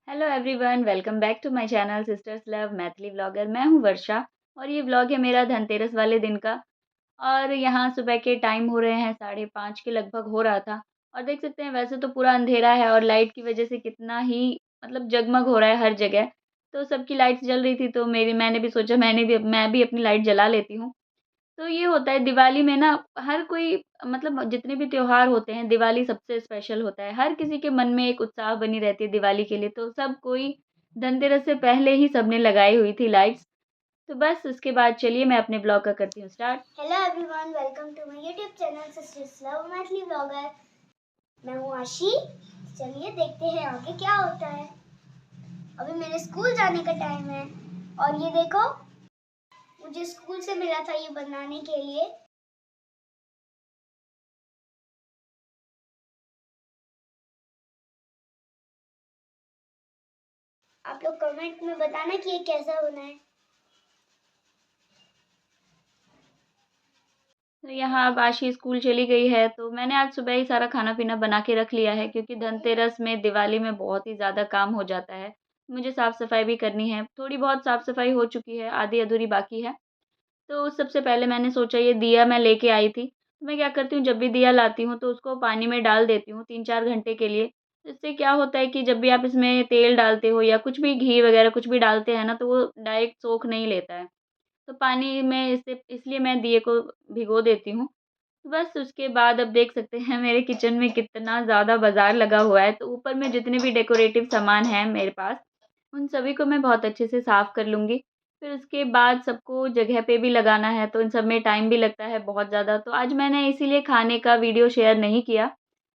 Hello everyone, welcome back to my channel sisters love Maithili vlogger. मैं हूँ वर्षा और ये व्लॉग है मेरा धनतेरस वाले दिन का। और यहाँ सुबह के टाइम हो रहे हैं 5:30 के लगभग हो रहा था। और देख सकते हैं वैसे तो पूरा अंधेरा है और लाइट की वजह से कितना ही जगमग हो रहा है हर जगह। तो सबकी लाइट्स जल रही थी तो मेरी मैंने भी सोचा मैं भी अपनी लाइट जला लेती हूँ। तो ये होता है दिवाली में ना, हर कोई जितने भी त्योहार होते हैं, दिवाली सबसे स्पेशल होता है। हर किसी के मन में एक उत्साह बनी रहती है दिवाली के लिए, तो सब कोई धनतेरस से पहले ही सबने लगाई हुई थी लाइट्स। तो बस उसके बाद चलिए मैं अपने ब्लॉग का करती हूँ start. Hello everyone, welcome to my YouTube channel sisters love Maithili blogger. मैं हूँ आशी। चलिए देखते हैं आगे क्या होता है। अभी मेरे स्कूल जाने का टाइम है और ये देखो, मुझे स्कूल से मिला था ये बनाने के लिए। आप लोग कमेंट में बताना कि ये कैसा बना है। तो यहाँ अब आशी स्कूल चली गई है, तो मैंने आज सुबह ही सारा खाना-पीना बना के रख लिया है, क्योंकि धनतेरस में, दिवाली में बहुत ही ज़्यादा काम हो जाता है। मुझे साफ़-सफ़ाई भी करनी है, थोड़ी बहुत साफ़-सफ़ाई हो चुकी है, आधी-अधूरी बाकी है। तो सबसे पहले मैंने सोचा ये दिया मैं लेके आई थी, तो मैं क्या करती हूँ जब भी दिया लाती हूँ तो उसको पानी में डाल देती हूँ 3-4 घंटे के लिए। इससे क्या होता है कि जब भी आप इसमें तेल डालते हो या कुछ भी घी वगैरह कुछ भी डालते हैं ना, तो वो डायरेक्ट सोख नहीं लेता है। तो पानी में इससे इसलिए मैं दिए को भिगो देती हूँ। बस उसके बाद अब देख सकते हैं मेरे किचन में कितना ज़्यादा बाज़ार लगा हुआ है, तो ऊपर में जितने भी डेकोरेटिव सामान हैं मेरे पास, उन सभी को मैं बहुत अच्छे से साफ़ कर लूँगी। फिर उसके बाद सबको जगह पे भी लगाना है, तो इन सब में टाइम भी लगता है बहुत ज़्यादा। तो आज मैंने इसीलिए खाने का वीडियो शेयर नहीं किया।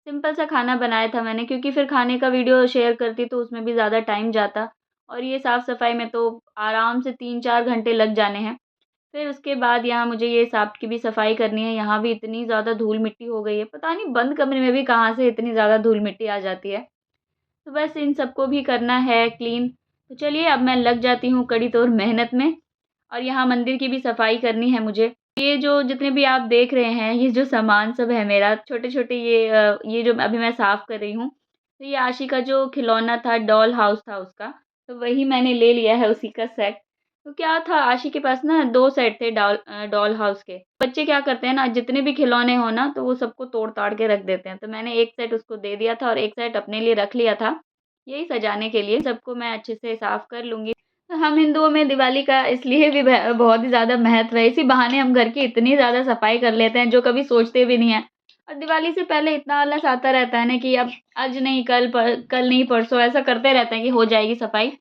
सिंपल सा खाना बनाया था मैंने, क्योंकि फिर खाने का वीडियो शेयर करती तो उसमें भी ज़्यादा टाइम जाता और ये साफ़-सफ़ाई में तो आराम से 3-4 घंटे लग जाने हैं। फिर उसके बाद यहाँ मुझे ये साँप की भी सफाई करनी है, यहाँ भी इतनी ज़्यादा धूल-मिट्टी हो गई है, पता नहीं बंद कमरे में भी कहाँ से इतनी ज़्यादा धूल-मिट्टी आ जाती है। तो बस इन सबको भी करना है क्लीन। तो चलिए अब मैं लग जाती हूँ कड़ी तोड़ मेहनत में। और यहाँ मंदिर की भी सफाई करनी है मुझे। ये जो जितने भी आप देख रहे हैं, ये जो सामान सब है मेरा, छोटे-छोटे ये जो अभी मैं साफ़ कर रही हूँ, तो ये आशी का जो खिलौना था, डॉल हाउस था उसका, तो वही मैंने ले लिया है उसी का सेट। तो क्या था, आशी के पास ना 2 सेट थे डॉल हाउस के। बच्चे क्या करते हैं ना, जितने भी खिलौने हो ना, तो वो सबको तोड़-ताड़ के रख देते हैं। तो मैंने 1 सेट उसको दे दिया था और 1 सेट अपने लिए रख लिया था, यही सजाने के लिए। सबको मैं अच्छे से साफ़ कर लूँगी। हम हिंदुओं में दिवाली का इसलिए भी बहुत ही ज़्यादा महत्व है, इसी बहाने हम घर की इतनी ज़्यादा सफाई कर लेते हैं, जो कभी सोचते भी नहीं हैं। और दिवाली से पहले इतना आलस आता रहता है ना कि अब आज नहीं कल नहीं परसों ऐसा करते रहते हैं कि हो जाएगी सफाई।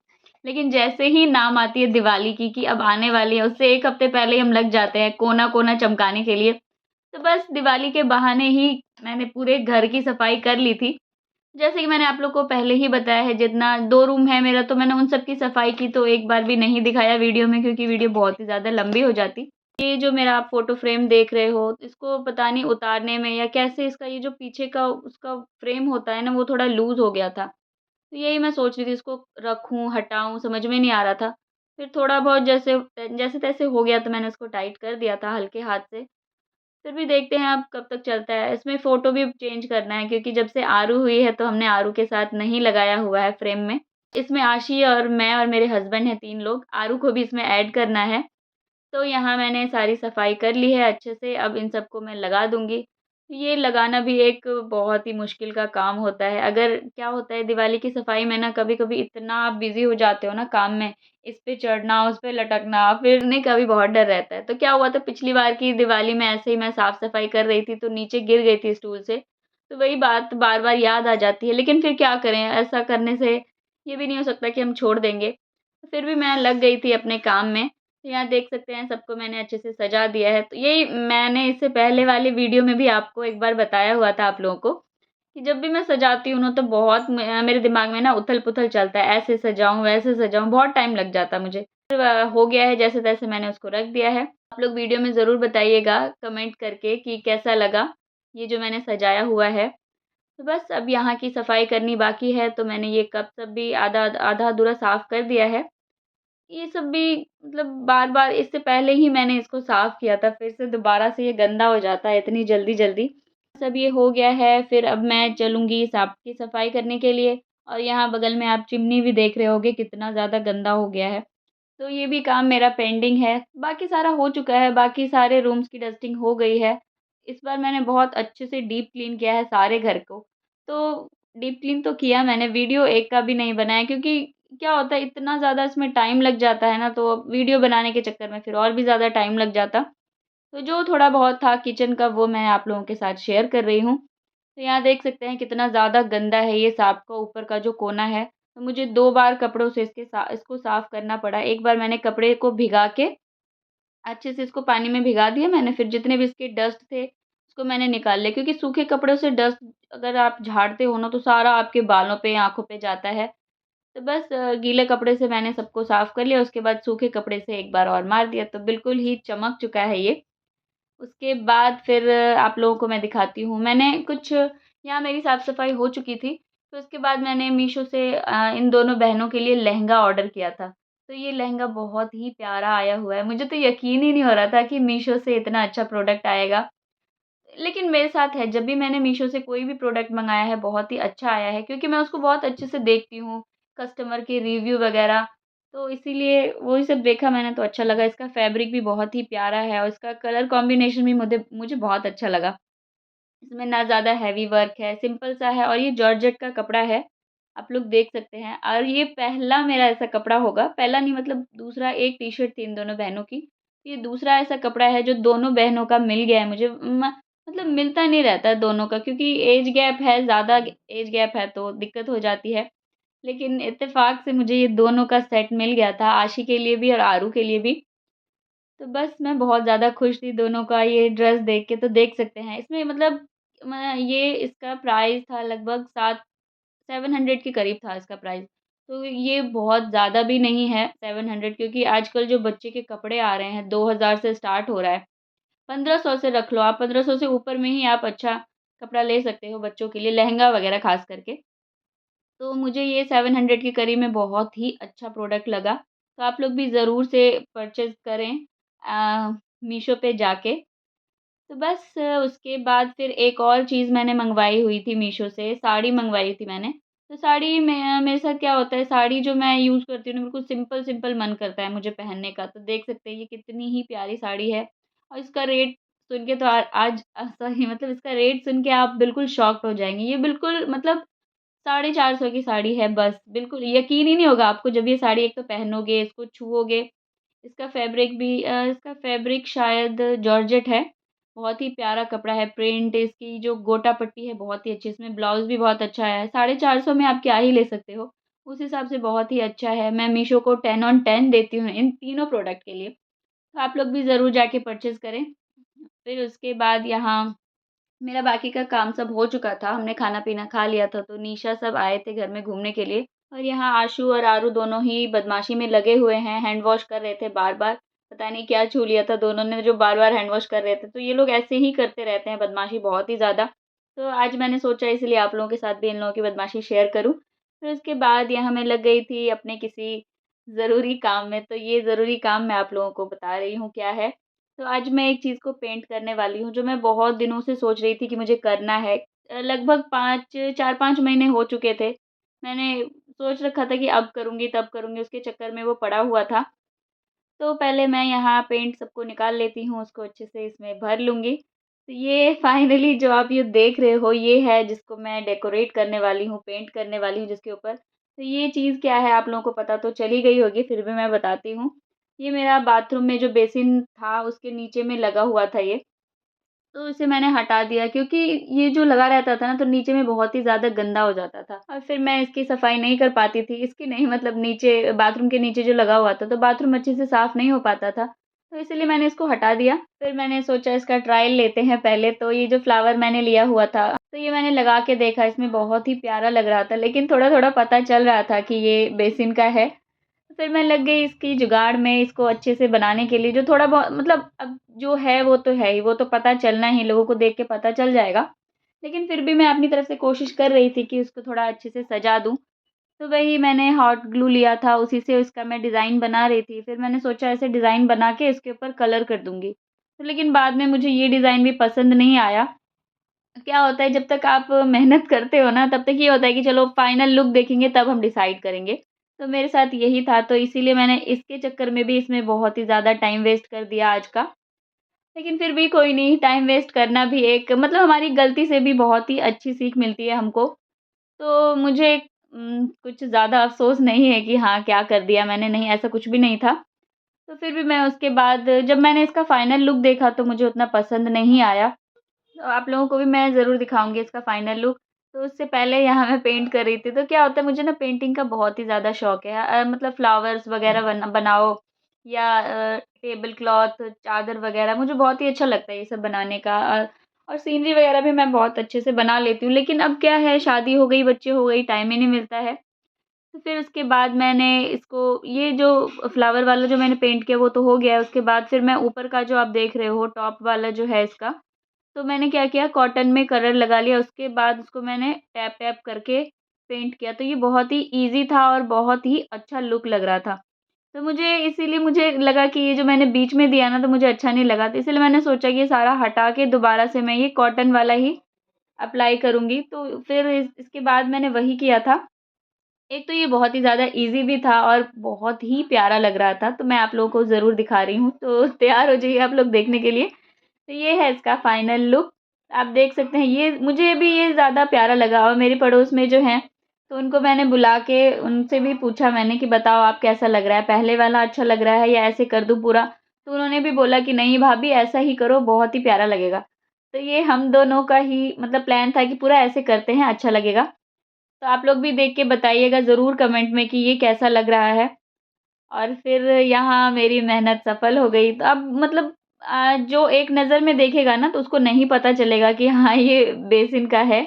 लेकिन जैसे ही नाम आती है दिवाली की कि अब आने वाली है, उससे 1 हफ्ते पहले ही हम लग जाते हैं कोना-कोना चमकाने के लिए। तो बस दिवाली के बहाने ही मैंने पूरे घर की सफाई कर ली थी। जैसे कि मैंने आप लोग को पहले ही बताया है, जितना 2 रूम है मेरा, तो मैंने उन सब की सफाई की तो एक बार भी नहीं दिखाया वीडियो में, क्योंकि वीडियो बहुत ही ज़्यादा लंबी हो जाती। ये जो मेरा आप फ़ोटो फ्रेम देख रहे हो, इसको पता नहीं उतारने में या कैसे, इसका ये जो पीछे का उसका फ्रेम होता है ना, वो थोड़ा लूज़ हो गया था। तो यही मैं सोच रही थी इसको रखूँ, हटाऊँ, समझ में नहीं आ रहा था। फिर थोड़ा बहुत जैसे-तैसे हो गया तो मैंने उसको टाइट कर दिया था हल्के हाथ से। फिर भी देखते हैं अब कब तक चलता है। इसमें फ़ोटो भी चेंज करना है, क्योंकि जब से आरू हुई है तो हमने आरू के साथ नहीं लगाया हुआ है फ्रेम में। इसमें आशी और मैं और मेरे हस्बैंड हैं 3 लोग, आरू को भी इसमें ऐड करना है। तो यहाँ मैंने सारी सफाई कर ली है अच्छे से, अब इन सबको मैं लगा दूँगी। ये लगाना भी एक बहुत ही मुश्किल का काम होता है। अगर क्या होता है दिवाली की सफाई में ना, कभी-कभी इतना आप बिज़ी हो जाते हो ना काम में, इस पे चढ़ना, उस पे लटकना, फिरने का भी बहुत डर रहता है। तो क्या हुआ था पिछली बार की दिवाली में, ऐसे ही मैं साफ-सफाई कर रही थी तो नीचे गिर गई थी स्टूल से। तो वही बात बार-बार याद आ जाती है, लेकिन फिर क्या करें, ऐसा करने से ये भी नहीं हो सकता कि हम छोड़ देंगे। तो फिर भी मैं लग गई थी अपने काम में। तो यहाँ देख सकते हैं सबको मैंने अच्छे से सजा दिया है। तो यही मैंने इससे पहले वाले वीडियो में भी आपको एक बार बताया हुआ था आप लोगों को, कि जब भी मैं सजाती हूँ ना, तो बहुत मेरे दिमाग में ना उथल-पुथल चलता है, ऐसे सजाऊँ, वैसे सजाऊँ, बहुत टाइम लग जाता है मुझे। फिर हो गया है जैसे-तैसे मैंने उसको रख दिया है। आप लोग वीडियो में ज़रूर बताइएगा कमेंट करके कि कैसा लगा, ये जो मैंने सजाया हुआ है। तो बस अब यहाँ की सफाई करनी बाकी है, तो मैंने ये कप सब भी आधा-अधूरा साफ़ कर दिया है। ये सब भी बार-बार इससे पहले ही मैंने इसको साफ़ किया था, फिर से दोबारा से ये गंदा हो जाता है इतनी जल्दी-जल्दी। सब ये हो गया है, फिर अब मैं चलूँगी सांप की सफाई करने के लिए। और यहाँ बगल में आप चिमनी भी देख रहे होंगे कितना ज़्यादा गंदा हो गया है। तो ये भी काम मेरा पेंडिंग है। बाकी सारा हो चुका है, बाकी सारे रूम्स की डस्टिंग हो गई है। इस बार मैंने बहुत अच्छे से डीप क्लीन किया है सारे घर को। तो डीप क्लीन तो किया मैंने, वीडियो एक का भी नहीं बनाया क्योंकि क्या होता है इतना ज़्यादा इसमें टाइम लग जाता है ना, तो वीडियो बनाने के चक्कर में फिर और भी ज़्यादा टाइम लग जाता। तो जो थोड़ा बहुत था किचन का वो मैं आप लोगों के साथ शेयर कर रही हूँ। तो यहाँ देख सकते हैं कितना ज़्यादा गंदा है ये सांप का ऊपर का जो कोना है। तो मुझे 2 बार कपड़ों से इसको साफ़ करना पड़ा। एक बार मैंने कपड़े को भिगा के अच्छे से इसको पानी में भिगा दिया मैंने, फिर जितने भी इसके डस्ट थे उसको मैंने निकाल लिया क्योंकि सूखे कपड़ों से डस्ट अगर आप झाड़ते हो ना तो सारा आपके बालों पे, आँखों पे जाता है। तो बस गीले कपड़े से मैंने सबको साफ़ कर लिया, उसके बाद सूखे कपड़े से एक बार और मार दिया, तो बिल्कुल ही चमक चुका है ये। उसके बाद फिर आप लोगों को मैं दिखाती हूँ। मैंने कुछ यहाँ मेरी साफ-सफाई हो चुकी थी, तो उसके बाद मैंने मीशो से इन दोनों बहनों के लिए लहंगा ऑर्डर किया था। तो ये लहंगा बहुत ही प्यारा आया हुआ है। मुझे तो यकीन ही नहीं हो रहा था कि मीशो से इतना अच्छा प्रोडक्ट आएगा। लेकिन मेरे साथ है, जब भी मैंने मीशो से कोई भी प्रोडक्ट मँगाया है, बहुत ही अच्छा आया है क्योंकि मैं उसको बहुत अच्छे से देखती हूँ, कस्टमर के रिव्यू वगैरह। तो इसीलिए वही सब देखा मैंने तो अच्छा लगा। इसका फैब्रिक भी बहुत ही प्यारा है और इसका कलर कॉम्बिनेशन भी मुझे मुझे बहुत अच्छा लगा। इसमें ना ज़्यादा हेवी वर्क है, सिंपल सा है और ये जॉर्जेट का कपड़ा है। आप लोग देख सकते हैं और ये पहला मेरा ऐसा कपड़ा होगा, पहला नहीं मतलब दूसरा एक टी-शर्ट थी इन दोनों बहनों की। ये दूसरा ऐसा कपड़ा है जो दोनों बहनों का मिल गया है मुझे मतलब मिलता नहीं रहता है दोनों का क्योंकि ऐज गैप है, ज़्यादा ऐज गैप है तो दिक्कत हो जाती है। लेकिन इत्तेफ़ाक से मुझे ये दोनों का सेट मिल गया था, आशी के लिए भी और आरू के लिए भी। तो बस मैं बहुत ज़्यादा खुश थी दोनों का ये ड्रेस देख के, तो देख सकते हैं इसमें मतलब मैं ये इसका प्राइस था लगभग 700 के करीब था इसका प्राइस। तो ये बहुत ज़्यादा भी नहीं है 700 क्योंकि आजकल जो बच्चे के कपड़े आ रहे हैं 2000 से स्टार्ट हो रहा है। 1500 से रख लो आप, 1500 से ऊपर में ही आप अच्छा कपड़ा ले सकते हो बच्चों के लिए, लहंगा वगैरह ख़ास करके। तो मुझे ये 700 के करीब में बहुत ही अच्छा प्रोडक्ट लगा। तो आप लोग भी ज़रूर से परचेज़ करें मीशो पे जाके। तो बस उसके बाद फिर एक और चीज़ मैंने मँगवाई हुई थी मीशो से, साड़ी मँगवाई थी मैंने। तो साड़ी में मेरे साथ क्या होता है साड़ी जो मैं यूज़ करती हूँ ना बिल्कुल सिंपल-सिंपल मन करता है मुझे पहनने का। तो देख सकते हैं ये कितनी ही प्यारी साड़ी है और इसका रेट सुन के तो आज सॉरी मतलब इसका रेट सुन के आप बिल्कुल शॉक्ड हो जाएँगे। ये बिल्कुल मतलब 450 की साड़ी है बस, बिल्कुल यकीन ही नहीं होगा आपको जब ये साड़ी एक तो पहनोगे, इसको छुओगे। इसका फैब्रिक शायद जॉर्जेट है, बहुत ही प्यारा कपड़ा है, प्रिंट इसकी जो गोटा पट्टी है बहुत ही अच्छी, इसमें ब्लाउज़ भी बहुत अच्छा आया है, 450 में आप क्या ही ले सकते हो, उस हिसाब से बहुत ही अच्छा है। मैं मीशो को 10 ऑन 10 देती हूँ इन तीनों प्रोडक्ट के लिए, तो आप लोग भी ज़रूर जाके परचेज़ करें। फिर उसके बाद यहाँ मेरा बाकी का काम सब हो चुका था, हमने खाना-पीना खा लिया था, तो निशा सब आए थे घर में घूमने के लिए और यहाँ आशु और आरू दोनों ही बदमाशी में लगे हुए हैं, हैंड वॉश कर रहे थे बार-बार। पता नहीं क्या छू लिया था दोनों ने जो बार-बार हैंड वॉश कर रहे थे, तो ये लोग ऐसे ही करते रहते हैं बदमाशी बहुत ही ज़्यादा। तो आज मैंने सोचा इसलिए आप लोगों के साथ भी इन लोगों की बदमाशी शेयर करूँ। फिर उसके बाद यहाँ मैं लग गई थी अपने किसी ज़रूरी काम में, तो ये ज़रूरी काम मैं आप लोगों को बता रही हूँ क्या है। तो आज मैं एक चीज़ को पेंट करने वाली हूँ, जो मैं बहुत दिनों से सोच रही थी कि मुझे करना है। लगभग 4-5 महीने हो चुके थे। मैंने सोच रखा था कि अब करूँगी, तब करूँगी, उसके चक्कर में वो पड़ा हुआ था। तो पहले मैं यहाँ पेंट सबको निकाल लेती हूँ, उसको अच्छे से इसमें भर लूँगी। तो ये फाइनली जो आप ये देख रहे हो, ये है जिसको मैं डेकोरेट करने वाली हूँ, पेंट करने वाली हूँ जिसके ऊपर। तो ये चीज़ क्या है आप लोगों को पता तो चल ही गई होगी, फिर भी मैं बताती हूँ। ये मेरा बाथरूम में जो बेसिन था, उसके नीचे में लगा हुआ था ये। तो इसे मैंने हटा दिया क्योंकि ये जो लगा रहता था ना तो नीचे में बहुत ही ज़्यादा गंदा हो जाता था और फिर मैं इसकी सफाई नहीं कर पाती थी। इसकी नहीं मतलब नीचे बाथरूम के नीचे जो लगा हुआ था तो बाथरूम अच्छे से साफ़ नहीं हो पाता था। तो इसीलिए मैंने इसको हटा दिया। फिर मैंने सोचा इसका ट्रायल लेते हैं पहले। तो ये जो फ्लावर मैंने लिया हुआ था तो ये मैंने लगा के देखा, इसमें बहुत ही प्यारा लग रहा था, लेकिन थोड़ा-थोड़ा पता चल रहा था कि ये बेसिन का है। तो फिर मैं लग गई इसकी जुगाड़ में, इसको अच्छे से बनाने के लिए, जो थोड़ा बहुत मतलब अब जो है वो तो है ही, वो तो पता चलना ही, लोगों को देख के पता चल जाएगा। लेकिन फिर भी मैं अपनी तरफ से कोशिश कर रही थी कि उसको थोड़ा अच्छे से सजा दूँ। तो वही मैंने हॉट ग्लू लिया था, उसी से इसका मैं डिज़ाइन बना रही थी। फिर मैंने सोचा ऐसे डिज़ाइन बना के इसके ऊपर कलर कर दूँगी। तो लेकिन बाद में मुझे ये डिज़ाइन भी पसंद नहीं आया। क्या होता है जब तक आप मेहनत करते हो ना तब तक ये होता है कि चलो फाइनल लुक देखेंगे तब हम डिसाइड करेंगे। तो मेरे साथ यही था तो इसीलिए मैंने इसके चक्कर में भी इसमें बहुत ही ज़्यादा टाइम वेस्ट कर दिया आज का। लेकिन फिर भी कोई नहीं, टाइम वेस्ट करना भी एक मतलब हमारी गलती से भी बहुत ही अच्छी सीख मिलती है हमको। तो मुझे कुछ ज़्यादा अफ़सोस नहीं है कि हाँ, क्या कर दिया मैंने, नहीं ऐसा कुछ भी नहीं था। तो फिर भी मैं उसके बाद जब मैंने इसका फाइनल लुक देखा तो मुझे उतना पसंद नहीं आया। तो आप लोगों को भी मैं ज़रूर दिखाऊँगी इसका फाइनल लुक। तो उससे पहले यहाँ मैं पेंट कर रही थी, तो क्या होता है मुझे ना पेंटिंग का बहुत ही ज़्यादा शौक है। मतलब फ्लावर्स वग़ैरह बनाओ या टेबल क्लॉथ, चादर वग़ैरह मुझे बहुत ही अच्छा लगता है ये सब बनाने का। और सीनरी वग़ैरह भी मैं बहुत अच्छे से बना लेती हूँ। लेकिन अब क्या है शादी हो गई, बच्चे हो गई, टाइम ही नहीं मिलता है। तो फिर उसके बाद मैंने इसको ये जो फ्लावर वाला जो मैंने पेंट किया वो तो हो गया है। उसके बाद फिर मैं ऊपर का जो आप देख रहे हो टॉप वाला जो है इसका, तो मैंने क्या किया कॉटन में कलर लगा लिया, उसके बाद उसको मैंने टैप-टैप करके पेंट किया। तो ये बहुत ही ईज़ी था और बहुत ही अच्छा लुक लग रहा था। तो मुझे इसीलिए मुझे लगा कि ये जो मैंने बीच में दिया ना तो मुझे अच्छा नहीं लगा, तो इसलिए मैंने सोचा कि ये सारा हटा के दोबारा से मैं ये कॉटन वाला ही अप्लाई करूँगी। तो फिर इसके बाद मैंने वही किया था। एक तो ये बहुत ही ज़्यादा ईज़ी भी था और बहुत ही प्यारा लग रहा था, तो मैं आप लोगों को ज़रूर दिखा रही हूँ। तो तैयार हो जाइए आप लोग देखने के लिए। तो ये है इसका फाइनल लुक। आप देख सकते हैं ये मुझे भी ये ज़्यादा प्यारा लगा और मेरे पड़ोस में जो हैं, तो उनको मैंने बुला के उनसे भी पूछा मैंने कि बताओ आप कैसा लग रहा है? पहले वाला अच्छा लग रहा है या ऐसे कर दूँ पूरा? तो उन्होंने भी बोला कि नहीं भाभी ऐसा ही करो बहुत ही प्यारा लगेगा। तो ये हम दोनों का ही मतलब प्लान था कि पूरा ऐसे करते हैं अच्छा लगेगा। तो आप लोग भी देख के बताइएगा ज़रूर कमेंट में कि ये कैसा लग रहा है। और फिर यहाँ मेरी मेहनत सफल हो गई। तो अब मतलब जो एक नज़र में देखेगा ना तो उसको नहीं पता चलेगा कि हाँ, ये बेसिन का है।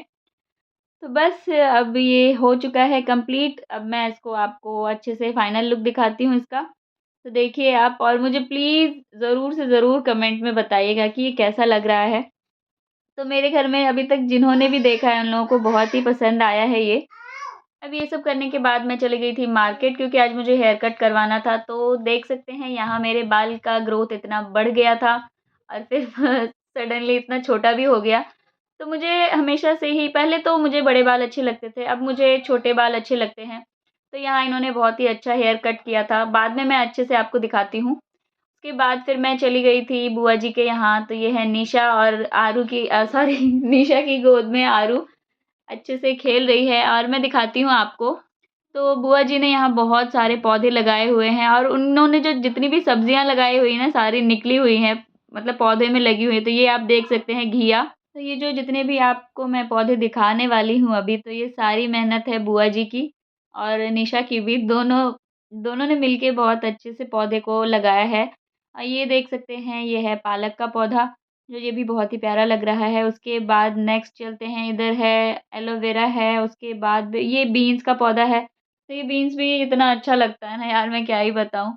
तो बस अब ये हो चुका है कंप्लीट। अब मैं इसको आपको अच्छे से फाइनल लुक दिखाती हूँ इसका। तो देखिए आप और मुझे प्लीज़ ज़रूर से ज़रूर कमेंट में बताइएगा कि ये कैसा लग रहा है। तो मेरे घर में अभी तक जिन्होंने भी देखा है उन लोगों को बहुत ही पसंद आया है ये। अब ये सब करने के बाद मैं चली गई थी मार्केट क्योंकि आज मुझे हेयर कट करवाना था। तो देख सकते हैं यहाँ मेरे बाल का ग्रोथ इतना बढ़ गया था और फिर सडनली इतना छोटा भी हो गया। तो मुझे हमेशा से ही पहले तो मुझे बड़े बाल अच्छे लगते थे, अब मुझे छोटे बाल अच्छे लगते हैं। तो यहाँ इन्होंने बहुत ही अच्छा हेयर कट किया था। बाद में मैं अच्छे से आपको दिखाती हूँ। उसके बाद फिर मैं चली गई थी बुआ जी के यहाँ, तो ये है निशा और आरू की सॉरी निशा की गोद में आरू अच्छे से खेल रही है और मैं दिखाती हूँ आपको। तो बुआ जी ने यहाँ बहुत सारे पौधे लगाए हुए हैं और उन्होंने जो जितनी भी सब्जियाँ लगाई हुई हैं ना सारी निकली हुई हैं, मतलब पौधे में लगी हुई हैं। तो ये आप देख सकते हैं घिया। तो ये जो जितने भी आपको मैं पौधे दिखाने वाली हूँ अभी, तो ये सारी मेहनत है बुआ जी की और निशा की भी। दोनों दोनों ने मिलके बहुत अच्छे से पौधे को लगाया है। ये देख सकते हैं ये है पालक का पौधा, जो ये भी बहुत ही प्यारा लग रहा है। उसके बाद नेक्स्ट चलते हैं, इधर है एलोवेरा है, उसके बाद ये बीन्स का पौधा है। तो ये बीन्स भी इतना अच्छा लगता है ना यार, मैं क्या ही बताऊँ।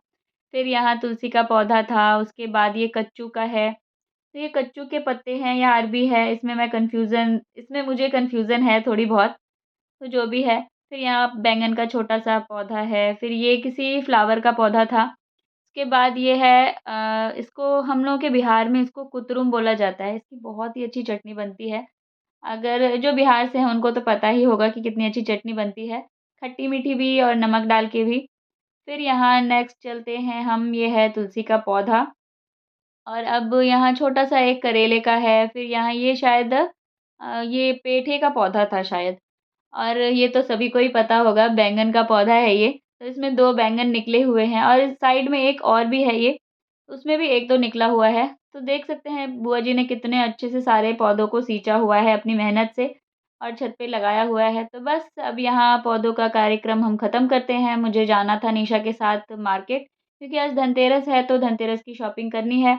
फिर यहाँ तुलसी का पौधा था, उसके बाद ये कच्चू का है। तो ये कच्चू के पत्ते हैं या अरबी है, इसमें मुझे कन्फ्यूज़न है थोड़ी बहुत, तो जो भी है। फिर यहाँ बैंगन का छोटा-सा पौधा है, फिर ये किसी फ्लावर का पौधा था। उसके बाद ये है इसको हम लोगों के बिहार में इसको कुतरुम बोला जाता है। इसकी बहुत ही अच्छी चटनी बनती है। अगर जो बिहार से हैं उनको तो पता ही होगा कि कितनी अच्छी चटनी बनती है, खट्टी-मीठी भी और नमक डाल के भी। फिर यहाँ नेक्स्ट चलते हैं हम, ये है तुलसी का पौधा और अब यहाँ छोटा-सा एक करेले का है, फिर यहाँ ये शायद ये पेठे का पौधा था शायद। और ये तो सभी को ही पता होगा बैंगन का पौधा है ये, तो इसमें 2 बैंगन निकले हुए हैं और इस साइड में एक और भी है ये, उसमें भी 1-2 निकला हुआ है। तो देख सकते हैं बुआ जी ने कितने अच्छे से सारे पौधों को सींचा हुआ है अपनी मेहनत से और छत पे लगाया हुआ है। तो बस अब यहाँ पौधों का कार्यक्रम हम ख़त्म करते हैं। मुझे जाना था निशा के साथ मार्केट क्योंकि आज धनतेरस है, तो धनतेरस की शॉपिंग करनी है।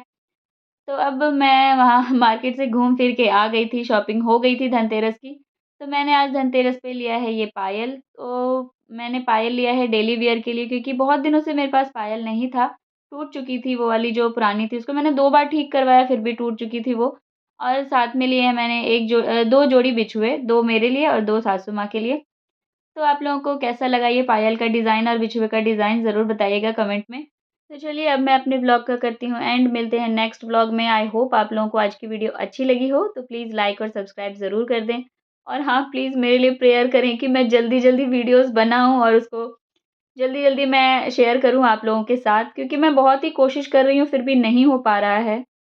तो अब मैं वहाँ मार्केट से घूम फिर के आ गई थी, शॉपिंग हो गई थी धनतेरस की। तो मैंने आज धनतेरस पे लिया है ये पायल। तो मैंने पायल लिया है डेली वियर के लिए क्योंकि बहुत दिनों से मेरे पास पायल नहीं था। टूट चुकी थी वो वाली जो पुरानी थी, उसको मैंने 2 बार ठीक करवाया फिर भी टूट चुकी थी वो। और साथ में लिए हैं मैंने 2 जोड़ी बिछुए, 2 मेरे लिए और 2 सासू माँ के लिए। तो आप लोगों को कैसा लगा ये पायल का डिज़ाइन और बिछुए का डिज़ाइन ज़रूर बताइएगा कमेंट में। तो चलिए अब मैं अपने ब्लॉग का करती हूँ एंड, मिलते हैं नेक्स्ट ब्लॉग में। आई होप आप लोगों को आज की वीडियो अच्छी लगी हो, तो प्लीज़ लाइक और सब्सक्राइब ज़रूर कर दें। और हाँ, प्लीज़ मेरे लिए प्रेयर करें कि मैं जल्दी-जल्दी वीडियोज़ बनाऊँ और उसको जल्दी-जल्दी मैं शेयर करूँ आप लोगों के साथ, क्योंकि मैं बहुत ही कोशिश कर रही हूँ फिर भी नहीं हो पा रहा है।